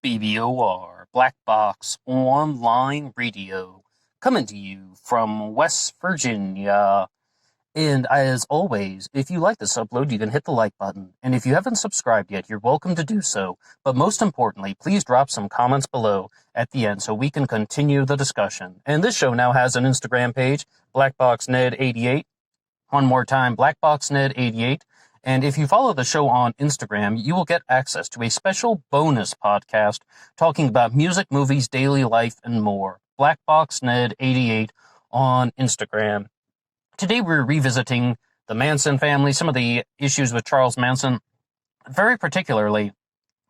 BBOR, Black Box Online Radio, coming to you from West Virginia. And as always, if you like this upload, you can hit the like button. And if you haven't subscribed yet, you're welcome to do so. But most importantly, please drop some comments below at the end so we can continue the discussion. And this show now has an Instagram page, BlackBoxNed88. One more time, BlackBoxNed88. And if you follow the show on Instagram, you will get access to a special bonus podcast talking about music, movies, daily life, and more. BlackBoxNed88 on Instagram. Today we're revisiting the Manson family, some of the issues with Charles Manson, very particularly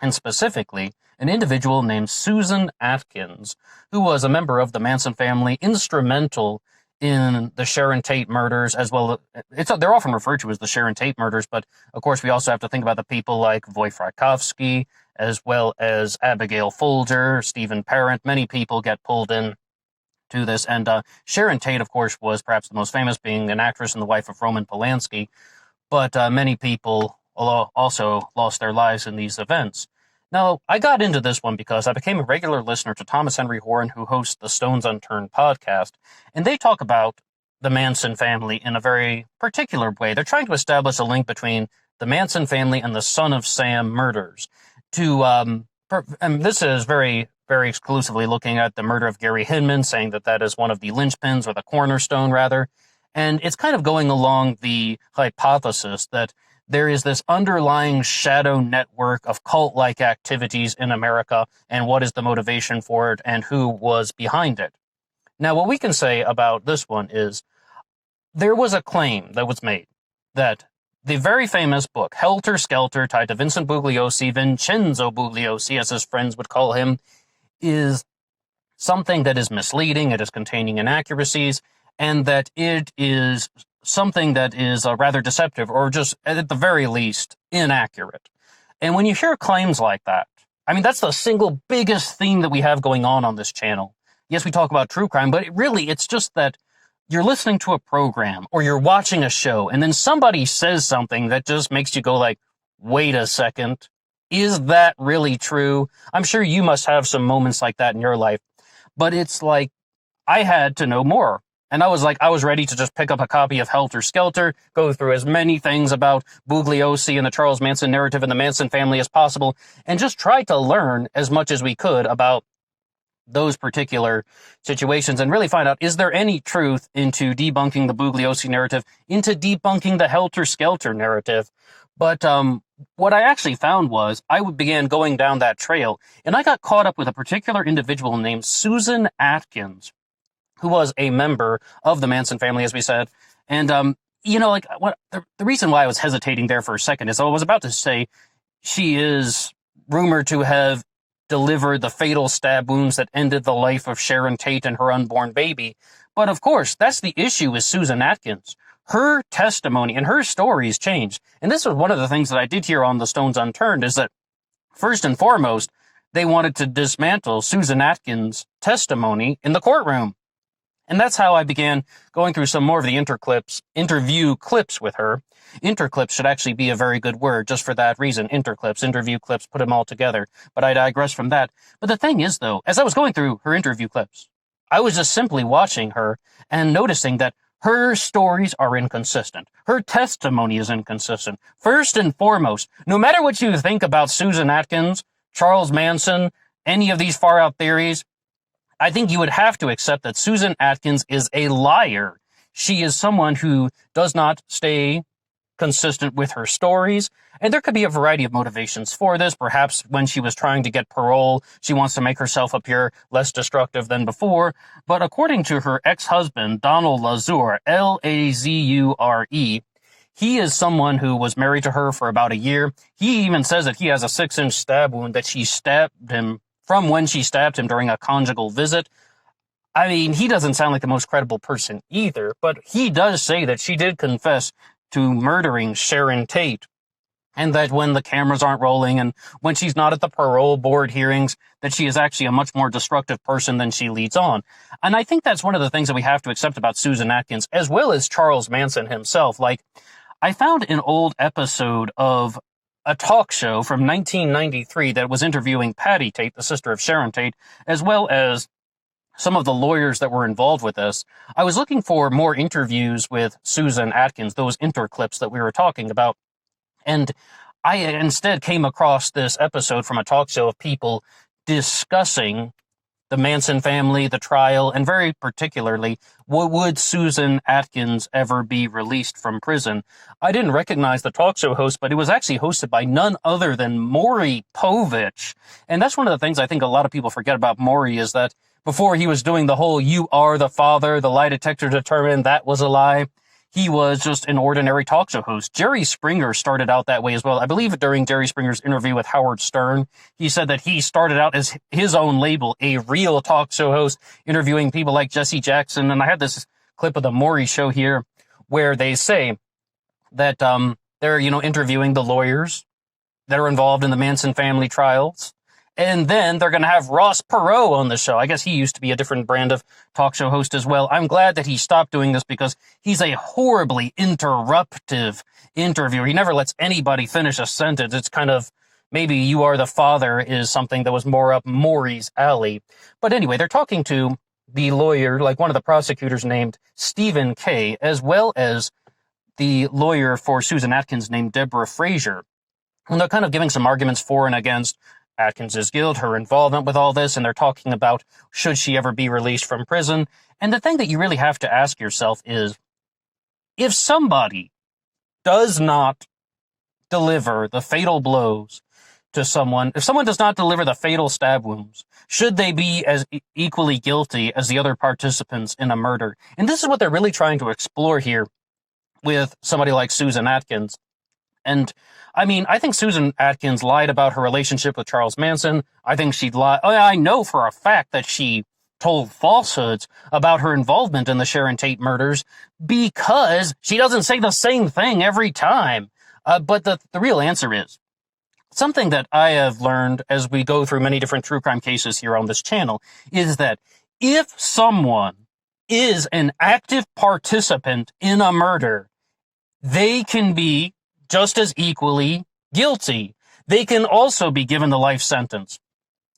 and specifically an individual named Susan Atkins, who was a member of the Manson family, instrumental in the Sharon Tate murders, as well. They're often referred to as the Sharon Tate murders, but of course we also have to think about the people like Wojciechowski, as well as Abigail Folger, Stephen Parent. Many people get pulled in to this, and Sharon Tate, of course, was perhaps the most famous, being an actress and the wife of Roman Polanski, but many people also lost their lives in these events. Now, I got into this one because I became a regular listener to Thomas Henry Horan, who hosts the Stones Unturned podcast, and they talk about the Manson family in a very particular way. They're trying to establish a link between the Manson family and the Son of Sam murders. And this is very, very exclusively looking at the murder of Gary Hinman, saying that that is one of the linchpins, or the cornerstone, rather. And it's kind of going along the hypothesis that there is this underlying shadow network of cult-like activities in America, and what is the motivation for it, and who was behind it. Now, what we can say about this one is there was a claim that was made that the very famous book, Helter Skelter, tied to Vincent Bugliosi, Vincenzo Bugliosi, as his friends would call him, is something that is misleading, it is containing inaccuracies, and that it is something that is rather deceptive, or just, at the very least, inaccurate. And when you hear claims like that, I mean, that's the single biggest theme that we have going on this channel. Yes, we talk about true crime, but it's just that you're listening to a program, or you're watching a show, and then somebody says something that just makes you go like, wait a second, is that really true? I'm sure you must have some moments like that in your life, but it's like, I had to know more. And I was ready to just pick up a copy of Helter Skelter, go through as many things about Bugliosi and the Charles Manson narrative and the Manson family as possible, and just try to learn as much as we could about those particular situations, and really find out, is there any truth into debunking the Bugliosi narrative, into debunking the Helter Skelter narrative. But what I actually found was, I began going down that trail, and I got caught up with a particular individual named Susan Atkins, who was a member of the Manson family, as we said. And, the reason why I was hesitating there for a second is I was about to say she is rumored to have delivered the fatal stab wounds that ended the life of Sharon Tate and her unborn baby. But of course, that's the issue with Susan Atkins. Her testimony and her stories changed. And this was one of the things that I did hear on the Stones Unturned, is that first and foremost, they wanted to dismantle Susan Atkins' testimony in the courtroom. And that's how I began going through some more of the interview clips with her. Interclips should actually be a very good word, just for that reason. Interclips, interview clips, put them all together. But I digress from that. But the thing is, though, as I was going through her interview clips, I was just simply watching her and noticing that her stories are inconsistent. Her testimony is inconsistent. First and foremost, no matter what you think about Susan Atkins, Charles Manson, any of these far-out theories, I think you would have to accept that Susan Atkins is a liar. She is someone who does not stay consistent with her stories, and there could be a variety of motivations for this. Perhaps when she was trying to get parole, she wants to make herself appear less destructive than before. But according to her ex-husband, Donald Lazure, Lazure, he is someone who was married to her for about a year. He even says that he has a 6-inch stab wound that she stabbed him from when she stabbed him during a conjugal visit. I mean, he doesn't sound like the most credible person either, but he does say that she did confess to murdering Sharon Tate, and that when the cameras aren't rolling and when she's not at the parole board hearings, that she is actually a much more destructive person than she leads on. And I think that's one of the things that we have to accept about Susan Atkins, as well as Charles Manson himself. Like, I found an old episode of a talk show from 1993 that was interviewing Patty Tate, the sister of Sharon Tate, as well as some of the lawyers that were involved with this. I was looking for more interviews with Susan Atkins, those interclips that we were talking about, and I instead came across this episode from a talk show of people discussing the Manson family, the trial, and very particularly, would Susan Atkins ever be released from prison? I didn't recognize the talk show host, but it was actually hosted by none other than Maury Povich. And that's one of the things I think a lot of people forget about Maury, is that before he was doing the whole "you are the father," the lie detector determined that was a lie, he was just an ordinary talk show host. Jerry Springer started out that way as well. I believe during Jerry Springer's interview with Howard Stern, he said that he started out as his own label, a real talk show host, interviewing people like Jesse Jackson. And I had this clip of the Maury show here where they say that they're, interviewing the lawyers that are involved in the Manson family trials. And then they're going to have Ross Perot on the show. I guess he used to be a different brand of talk show host as well. I'm glad that he stopped doing this because he's a horribly interruptive interviewer. He never lets anybody finish a sentence. It's kind of, maybe "you are the father" is something that was more up Maury's alley. But anyway, they're talking to the lawyer, like one of the prosecutors named Stephen Kay, as well as the lawyer for Susan Atkins named Deborah Frazier. And they're kind of giving some arguments for and against Atkins' guilt, her involvement with all this, and they're talking about should she ever be released from prison. And the thing that you really have to ask yourself is, if somebody does not deliver the fatal blows to someone, if someone does not deliver the fatal stab wounds, should they be as equally guilty as the other participants in a murder? And this is what they're really trying to explore here with somebody like Susan Atkins. And I mean, I think Susan Atkins lied about her relationship with Charles Manson. I think she'd lie. I know for a fact that she told falsehoods about her involvement in the Sharon Tate murders because she doesn't say the same thing every time. But the real answer is something that I have learned as we go through many different true crime cases here on this channel is that if someone is an active participant in a murder, they can be just as equally guilty. They can also be given the life sentence.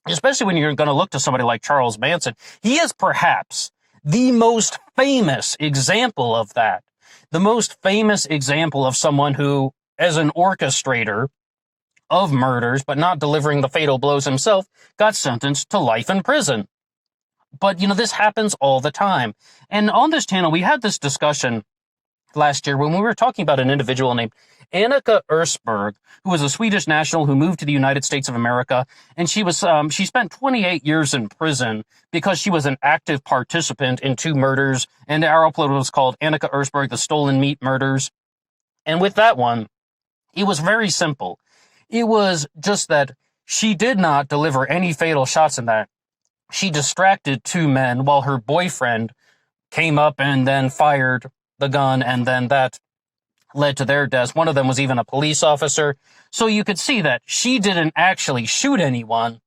Especially when you're going to look to somebody like Charles Manson. He is perhaps the most famous example of that. The most famous example of someone who, as an orchestrator of murders, but not delivering the fatal blows himself, got sentenced to life in prison. But, this happens all the time. And on this channel, we had this discussion last year when we were talking about an individual named Annika Ersberg, who was a Swedish national who moved to the United States of America, and she spent 28 years in prison because she was an active participant in 2 murders, and our upload was called Annika Ersberg, the Stolen Meat Murders. And with that one, it was very simple. It was just that she did not deliver any fatal shots in that. She distracted 2 men while her boyfriend came up and then fired the gun, and then that led to their deaths. One of them was even a police officer. So you could see that she didn't actually shoot anyone,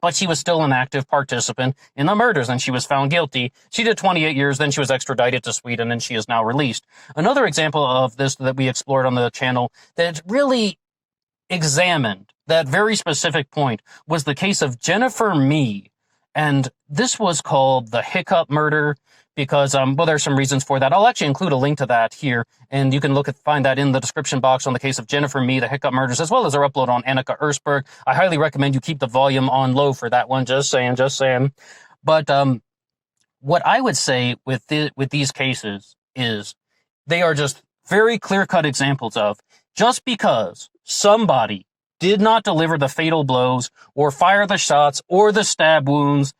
but she was still an active participant in the murders, and she was found guilty. She did 28 years, then she was extradited to Sweden, and she is now released. Another example of this that we explored on the channel that really examined that very specific point was the case of Jennifer Mee. And this was called the Hiccup murder because, there's some reasons for that. I'll actually include a link to that here, and you can find that in the description box on the case of Jennifer Mee, the Hiccup murders, as well as our upload on Annika Ersberg. I highly recommend you keep the volume on low for that one, just saying. But what I would say with these cases is they are just very clear-cut examples of just because somebody did not deliver the fatal blows or fire the shots or the stab wounds,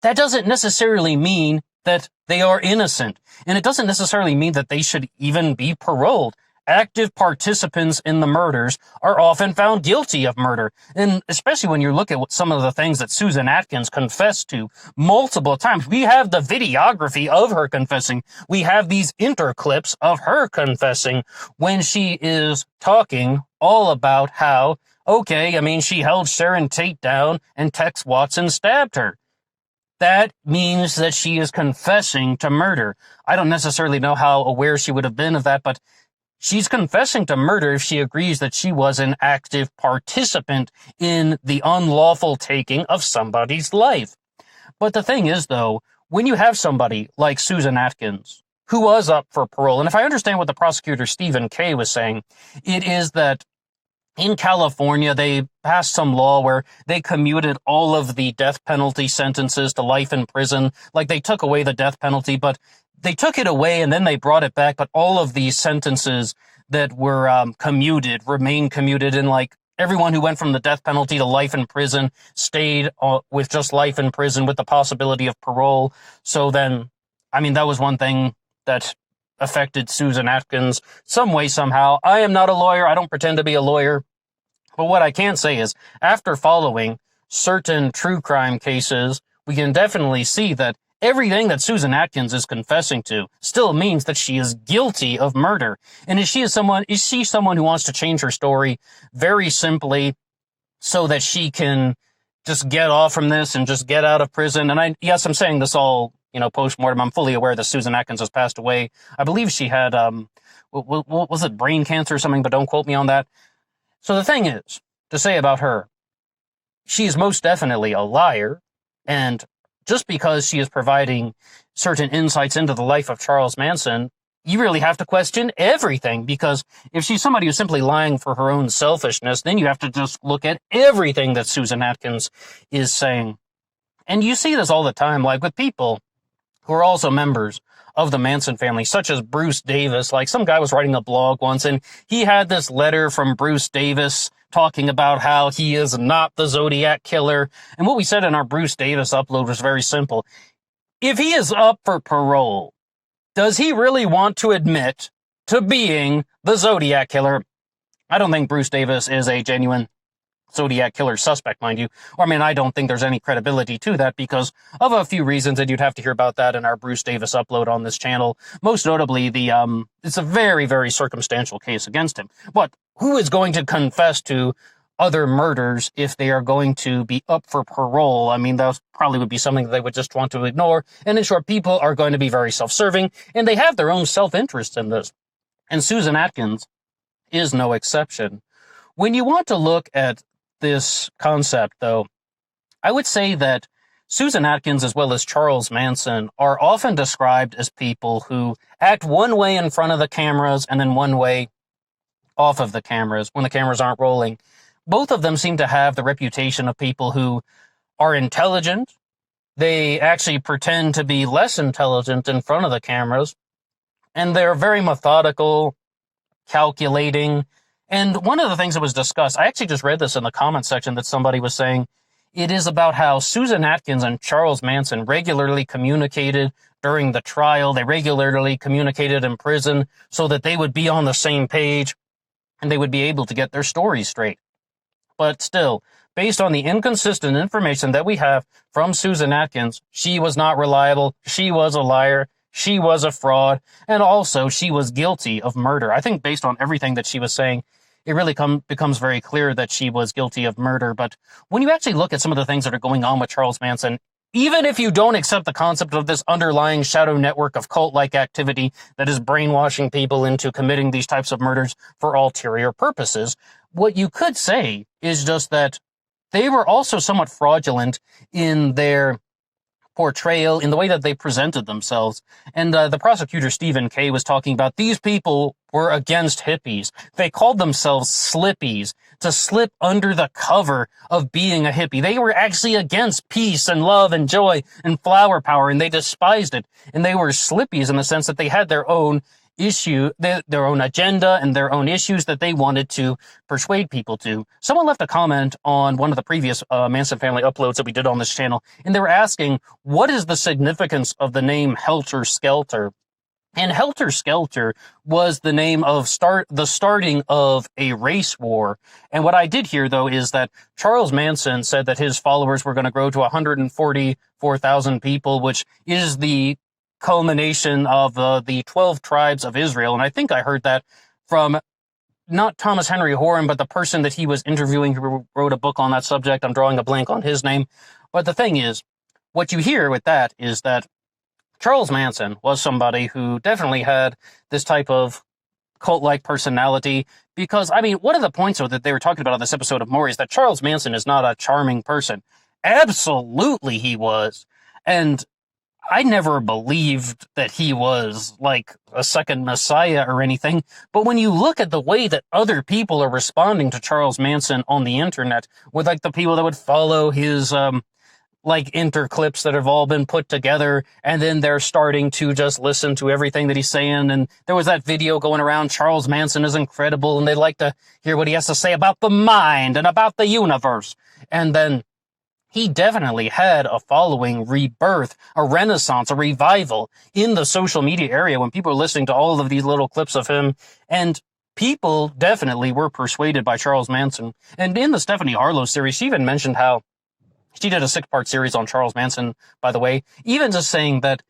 that doesn't necessarily mean that they are innocent. And it doesn't necessarily mean that they should even be paroled. Active participants in the murders are often found guilty of murder. And especially when you look at some of the things that Susan Atkins confessed to multiple times. We have the videography of her confessing. We have these interclips of her confessing when she is talking all about how, she held Sharon Tate down and Tex Watson stabbed her. That means that she is confessing to murder. I don't necessarily know how aware she would have been of that, but she's confessing to murder if she agrees that she was an active participant in the unlawful taking of somebody's life. But the thing is, though, when you have somebody like Susan Atkins, who was up for parole, and if I understand what the prosecutor Stephen Kay was saying, it is that in California, they passed some law where they commuted all of the death penalty sentences to life in prison. Like, they took away the death penalty, but they took it away and then they brought it back. But all of these sentences that were commuted remained commuted, and like everyone who went from the death penalty to life in prison stayed with just life in prison with the possibility of parole. So then, I mean, that was one thing that affected Susan Atkins some way, somehow. I am not a lawyer. I don't pretend to be a lawyer. But what I can say is, after following certain true crime cases, we can definitely see that everything that Susan Atkins is confessing to still means that she is guilty of murder. And is she someone who wants to change her story very simply so that she can just get off from this and just get out of prison? And I'm saying this all, post-mortem. I'm fully aware that Susan Atkins has passed away. I believe she had, what was it, brain cancer or something, but don't quote me on that. So the thing is, to say about her, she is most definitely a liar, and just because she is providing certain insights into the life of Charles Manson, you really have to question everything, because if she's somebody who's simply lying for her own selfishness, then you have to just look at everything that Susan Atkins is saying. And you see this all the time, like with people who are also members of the Manson family, such as Bruce Davis. Like, some guy was writing a blog once, and he had this letter from Bruce Davis talking about how he is not the Zodiac killer. And what we said in our Bruce Davis upload was very simple. If he is up for parole, does he really want to admit to being the Zodiac killer? I don't think Bruce Davis is a genuine Zodiac killer suspect, mind you. Or, I mean, I don't think there's any credibility to that because of a few reasons, and you'd have to hear about that in our Bruce Davis upload on this channel. Most notably, it's a very, very circumstantial case against him. But who is going to confess to other murders if they are going to be up for parole? I mean, that probably would be something that they would just want to ignore. And in short, people are going to be very self-serving, and they have their own self-interest in this. And Susan Atkins is no exception. When you want to look at this concept, though, I would say that Susan Atkins, as well as Charles Manson, are often described as people who act one way in front of the cameras and then one way off of the cameras when the cameras aren't rolling. Both of them seem to have the reputation of people who are intelligent. They actually pretend to be less intelligent in front of the cameras, and they're very methodical, calculating. And one of the things that was discussed, I actually just read this in the comment section that somebody was saying, it is about how Susan Atkins and Charles Manson regularly communicated during the trial. They regularly communicated in prison so that they would be on the same page and they would be able to get their stories straight. But still, based on the inconsistent information that we have from Susan Atkins, she was not reliable, she was a liar, she was a fraud, and also she was guilty of murder. I think based on everything that she was saying, it really becomes very clear that she was guilty of murder. But when you actually look at some of the things that are going on with Charles Manson, even if you don't accept the concept of this underlying shadow network of cult-like activity that is brainwashing people into committing these types of murders for ulterior purposes, what you could say is just that they were also somewhat fraudulent in their portrayal, in the way that they presented themselves. And the prosecutor, Stephen Kay, was talking about these people were against hippies. They called themselves slippies, to slip under the cover of being a hippie. They were actually against peace and love and joy and flower power, and they despised it. And they were slippies in the sense that they had their own their own agenda and their own issues that they wanted to persuade people to. Someone left a comment on one of the previous Manson family uploads that we did on this channel, and they were asking, what is the significance of the name Helter Skelter? And Helter Skelter was the name of the starting of a race war. And what I did hear, though, is that Charles Manson said that his followers were going to grow to 144,000 people, which is the culmination of the 12 tribes of Israel. And I think I heard that from not Thomas Henry Horan, but the person that he was interviewing who wrote a book on that subject. I'm drawing a blank on his name. But the thing is, what you hear with that is that Charles Manson was somebody who definitely had this type of cult-like personality. Because, I mean, one of the points that they were talking about on this episode of Maury is that Charles Manson is not a charming person. Absolutely he was. And I never believed that he was like a second messiah or anything. But when you look at the way that other people are responding to Charles Manson on the internet, with like the people that would follow his, like interclips that have all been put together, and then they're starting to just listen to everything that he's saying. And there was that video going around, Charles Manson is incredible, and they like to hear what he has to say about the mind and about the universe. And then he definitely had a following, rebirth, a renaissance, a revival in the social media area when people were listening to all of these little clips of him. And people definitely were persuaded by Charles Manson. And in the Stephanie Harlow series, she even mentioned how she did a 6-part series on Charles Manson, by the way, even just saying that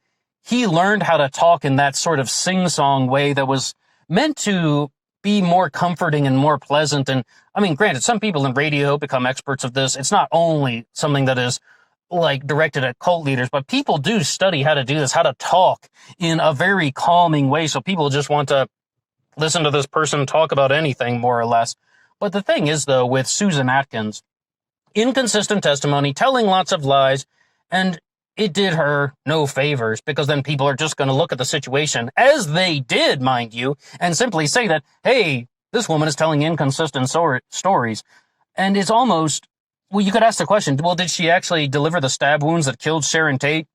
he learned how to talk in that sort of sing-song way that was meant to be more comforting and more pleasant. And I mean, granted, some people in radio become experts of this. It's not only something that is like directed at cult leaders, but people do study how to do this, how to talk in a very calming way. So people just want to listen to this person talk about anything, more or less. But the thing is, though, with Susan Atkins, inconsistent testimony, telling lots of lies, and it did her no favors, because then people are just going to look at the situation, as they did, mind you, and simply say that, hey, this woman is telling inconsistent stories. And it's almost, well, you could ask the question, well, did she actually deliver the stab wounds that killed Sharon Tate?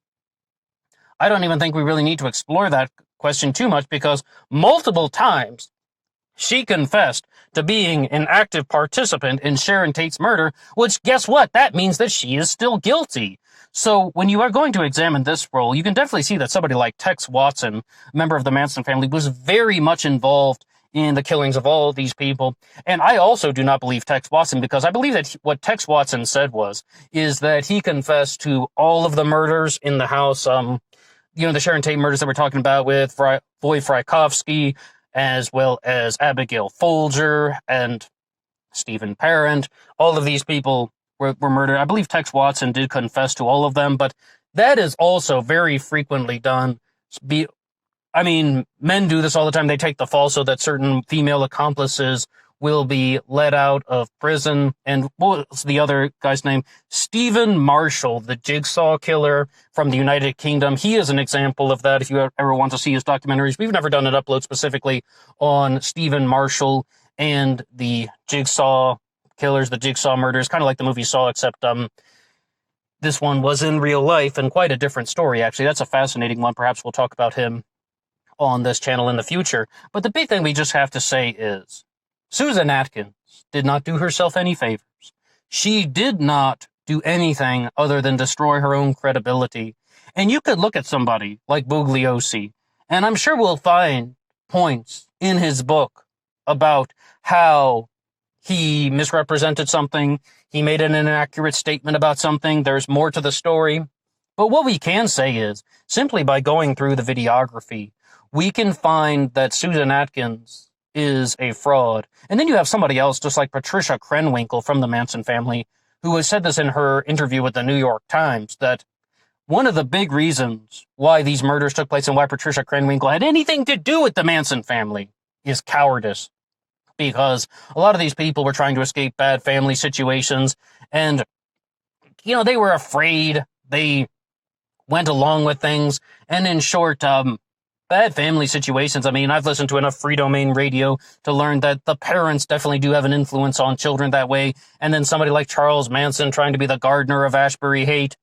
I don't even think we really need to explore that question too much, because multiple times she confessed to being an active participant in Sharon Tate's murder, which, guess what? That means that she is still guilty. So when you are going to examine this role, you can definitely see that somebody like Tex Watson, a member of the Manson family, was very much involved in the killings of all of these people. And I also do not believe Tex Watson, because I believe that what Tex Watson said is that he confessed to all of the murders in the house, the Sharon Tate murders that we're talking about with Voy Frykowski, as well as Abigail Folger and Stephen Parent. All of these people were murdered. I believe Tex Watson did confess to all of them, but that is also very frequently done. Men do this all the time. They take the falsehood that certain female accomplices will be let out of prison. And what was the other guy's name? Stephen Marshall, the Jigsaw killer from the United Kingdom. He is an example of that if you ever want to see his documentaries. We've never done an upload specifically on Stephen Marshall and the Jigsaw killers, the Jigsaw murders, kind of like the movie Saw, except this one was in real life and quite a different story, actually. That's a fascinating one. Perhaps we'll talk about him on this channel in the future. But the big thing we just have to say is Susan Atkins did not do herself any favors. She did not do anything other than destroy her own credibility. And you could look at somebody like Bugliosi, and I'm sure we'll find points in his book about how he misrepresented something, he made an inaccurate statement about something, there's more to the story. But what we can say is, simply by going through the videography, we can find that Susan Atkins is a fraud. And then you have somebody else, just like Patricia Krenwinkel from the Manson family, who has said this in her interview with the New York Times, that one of the big reasons why these murders took place and why Patricia Krenwinkel had anything to do with the Manson family is cowardice. Because a lot of these people were trying to escape bad family situations, and, they were afraid. They went along with things, and in short, bad family situations. I've listened to enough free domain radio to learn that the parents definitely do have an influence on children that way. And then somebody like Charles Manson trying to be the gardener of Ashbury hate,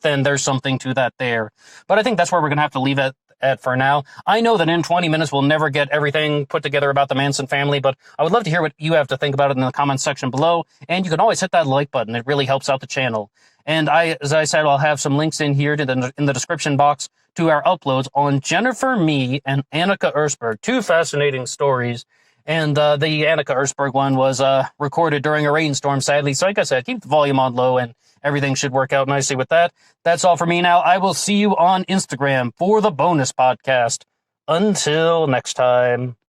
then there's something to that there. But I think that's where we're going to have to leave it at for now. I know that in 20 minutes we'll never get everything put together about the Manson family, but I would love to hear what you have to think about it in the comments section below. And you can always hit that like button. It really helps out the channel. And as I said, I'll have some links in here in the description box to our uploads on Jennifer Mee and Annika Erzberg. Two fascinating stories. And the Annika Erzberg one was recorded during a rainstorm, sadly. So like I said, keep the volume on low and everything should work out nicely with that. That's all for me now. I will see you on Instagram for the bonus podcast. Until next time.